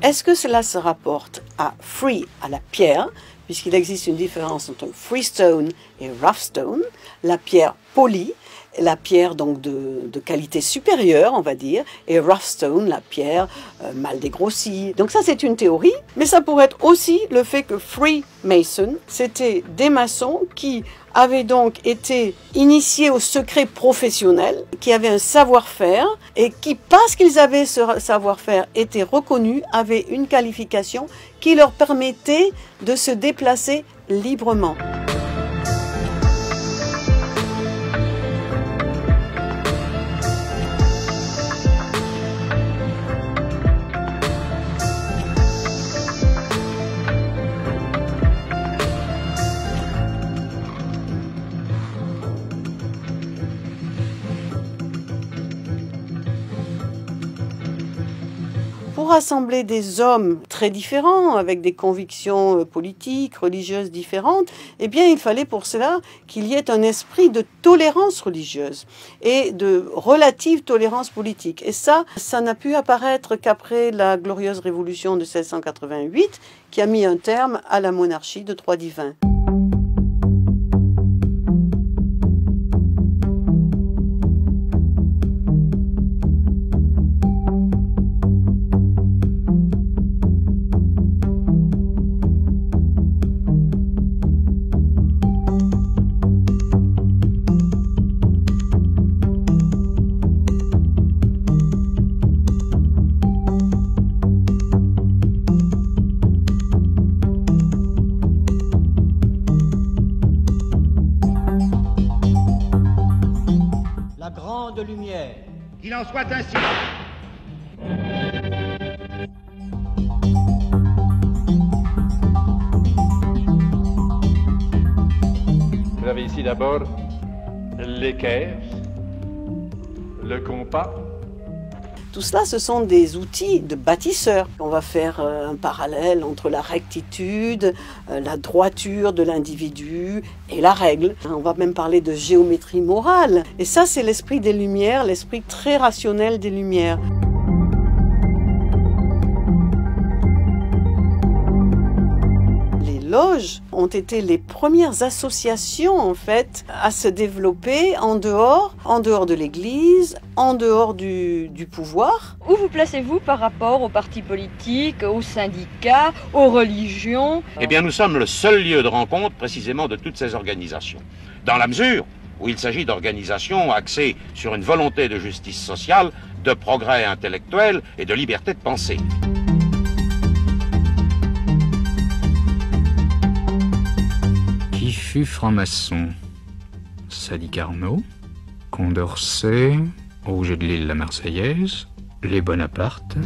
Est-ce que cela se rapporte à free, à la pierre, puisqu'il existe une différence entre freestone et rough stone, la pierre polie, la pierre donc de qualité supérieure, on va dire, et rough stone, la pierre mal dégrossie. Donc ça c'est une théorie, mais ça pourrait être aussi le fait que Freemason, c'était des maçons qui avaient donc été initiés au secret professionnel, qui avaient un savoir-faire et qui, parce qu'ils avaient ce savoir-faire, étaient reconnus, avaient une qualification qui leur permettait de se déplacer librement. Pour rassembler des hommes très différents, avec des convictions politiques, religieuses différentes, eh bien, il fallait pour cela qu'il y ait un esprit de tolérance religieuse et de relative tolérance politique. Et ça n'a pu apparaître qu'après la glorieuse révolution de 1688, qui a mis un terme à la monarchie de trois divins. De lumière. Qu'il en soit ainsi. Vous avez ici d'abord l'équerre, le compas. Tout cela, ce sont des outils de bâtisseurs. On va faire un parallèle entre la rectitude, la droiture de l'individu et la règle. On va même parler de géométrie morale. Et ça, c'est l'esprit des Lumières, l'esprit très rationnel des Lumières. Les loges ont été les premières associations en fait à se développer en dehors de l'Église, en dehors du pouvoir. Où vous placez-vous par rapport aux partis politiques, aux syndicats, aux religions? Eh bien, nous sommes le seul lieu de rencontre précisément de toutes ces organisations, dans la mesure où il s'agit d'organisations axées sur une volonté de justice sociale, de progrès intellectuel et de liberté de pensée. Qui fut franc-maçon? Sadi Carnot, Condorcet, Rouget de Lille la Marseillaise, les Bonaparte.